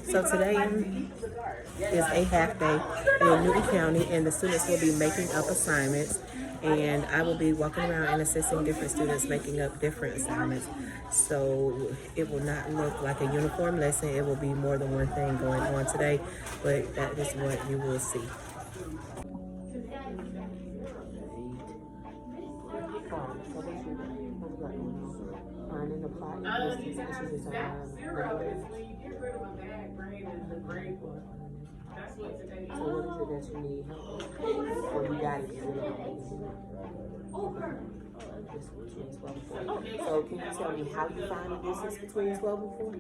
So today is a half day in Newton County, and the students will be making up assignments, and I will be walking around and assisting different students making up different assignments. So it will not look like a uniform lesson. It will be more than one thing going on today, but that is what you will see. Finding the plot distance, so what is it that you need help with? Or you got it? So can you tell me how you find the distance between 12 and 4?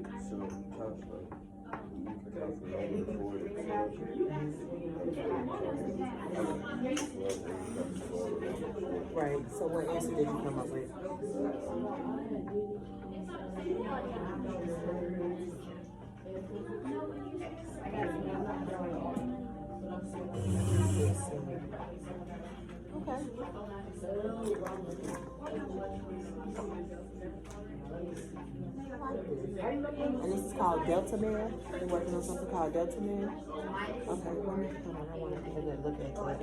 Right, so what answer did you come up with? Okay. And this is called Delta Man. You're working on something called Delta Man? Okay, hold on, I want to take a good look at that.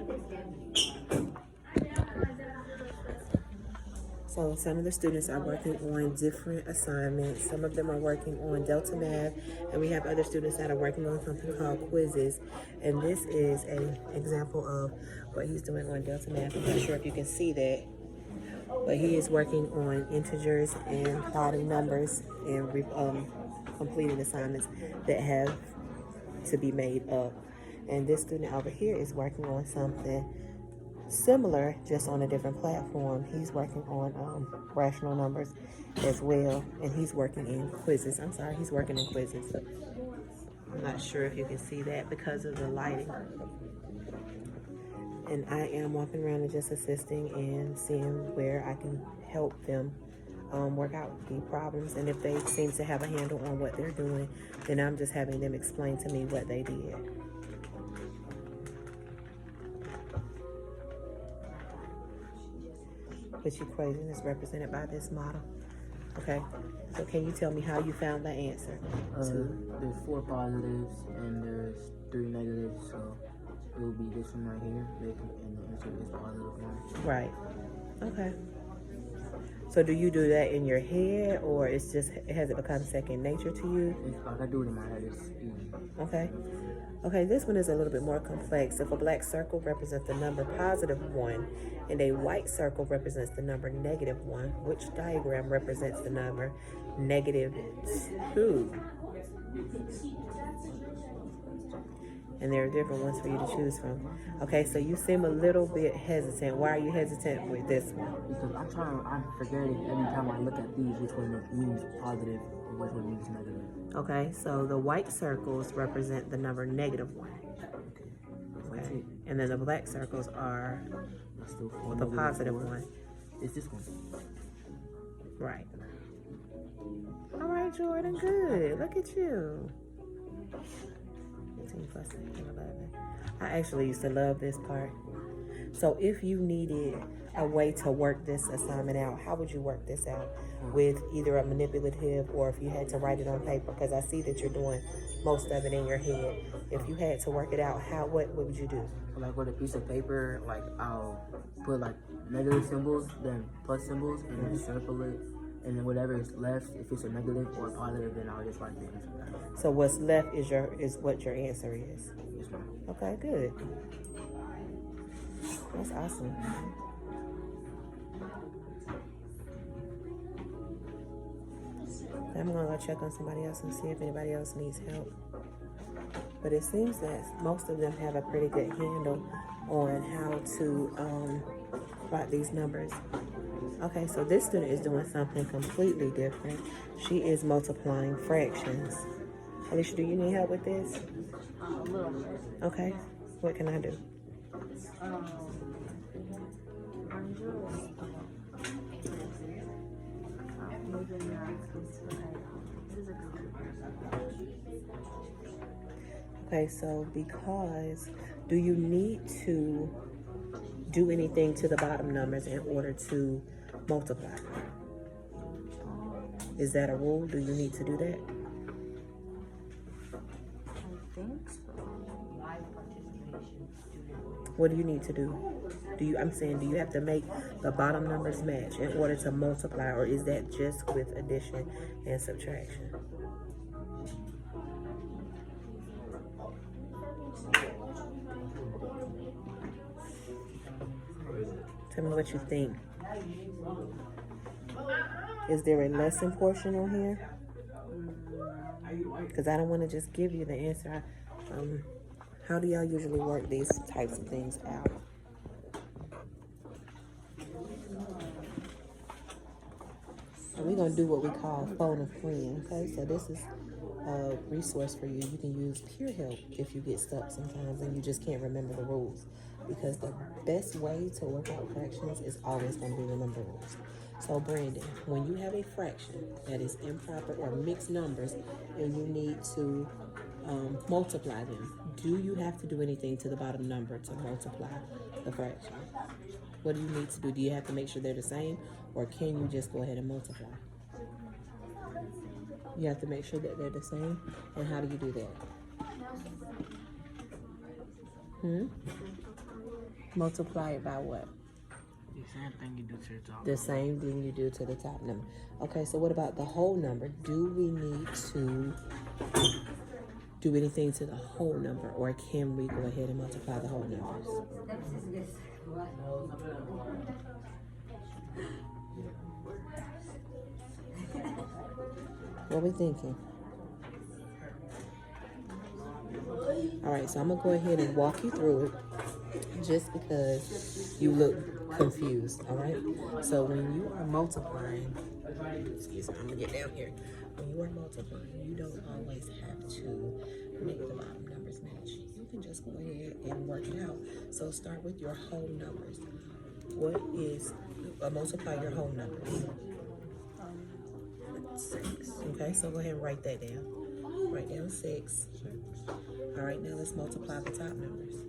So some of the students are working on different assignments. Some of them are working on Delta Math, and we have other students that are working on something called quizzes. And this is an example of what he's doing on Delta Math. I'm not sure if you can see that, but he is working on integers and plotting numbers and completing assignments that have to be made up. And this student over here is working on something similar, just on a different platform. He's working on rational numbers as well, and he's working in quizzes. He's working in quizzes. I'm not sure if you can see that because of the lighting. And I am walking around and just assisting and seeing where I can help them work out the problems. And if they seem to have a handle on what they're doing, then I'm just having them explain to me what they did. Which equation is represented by this model. Okay, so can you tell me how you found the answer? There's 4 positives and there's 3 negatives, so it will be this one right here, and the answer is positive 1. Right. Okay. So do you do that in your head, or has it become second nature to you? It's like I do it in my head. It's easy. Okay. Okay, this one is a little bit more complex. If a black circle represents the number +1 and a white circle represents the number -1, which diagram represents the number -2? And there are different ones for you to choose from. Okay, so you seem a little bit hesitant. Why are you hesitant with this one? Because I'm forgetting every time I look at these which one means positive and which one means negative. Okay, so the white circles represent the number -1. Okay, and then the black circles are the +1. It's this one. Right. All right, Jordan, good. Look at you. 15 plus 11. I actually used to love this part. So if you needed a way to work this assignment out, how would you work this out? With either a manipulative, or if you had to write it on paper, because I see that you're doing most of it in your head. If you had to work it out, what would you do? Like with a piece of paper, like I'll put like negative symbols, then plus symbols, and then circle it. And then whatever is left, if it's a negative or a positive, then I'll just write the answer down. So what's left is what your answer is. Yes, ma'am. Okay, good. That's awesome. I'm gonna go check on somebody else and see if anybody else needs help. But it seems that most of them have a pretty good handle on how to plot these numbers. Okay, so this student is doing something completely different. She is multiplying fractions. Alicia, do you need help with this? A little bit. Okay, what can I do? Okay, so because, do you need to do anything to the bottom numbers in order to multiply? Is that a rule? Do you need to do that? I think so. What do you need to do? I'm saying, do you have to make the bottom numbers match in order to multiply, or is that just with addition and subtraction? Tell me what you think. Is there a lesson portion on here? Because I don't want to just give you the answer. How do y'all usually work these types of things out? So we're going to do what we call phone a friend, okay? So this is a resource for you. You can use peer help if you get stuck sometimes and you just can't remember the rules. Because the best way to work out fractions is always going to be remember rules. So Brandon, when you have a fraction that is improper or mixed numbers and you need to multiply them, do you have to do anything to the bottom number to multiply the fraction? What do you need to do? Do you have to make sure they're the same, or can you just go ahead and multiply? You have to make sure that they're the same. And how do you do that? Multiply it by what? The same thing you do to the top. The same thing you do to the top number. Okay, so what about the whole number? Do we need to do anything to the whole number, or can we go ahead and multiply the whole numbers? What are we thinking? All right, so I'm gonna go ahead and walk you through it just because you look confused, all right? So when you are multiplying, excuse me, I'm gonna get down here. When you are multiplying, you don't always have to make the bottom numbers match. You can just go ahead and work it out. So start with your whole numbers. What is, multiply your whole numbers. 6. Okay, so go ahead and write that down. Write down 6. All right, now let's multiply the top numbers.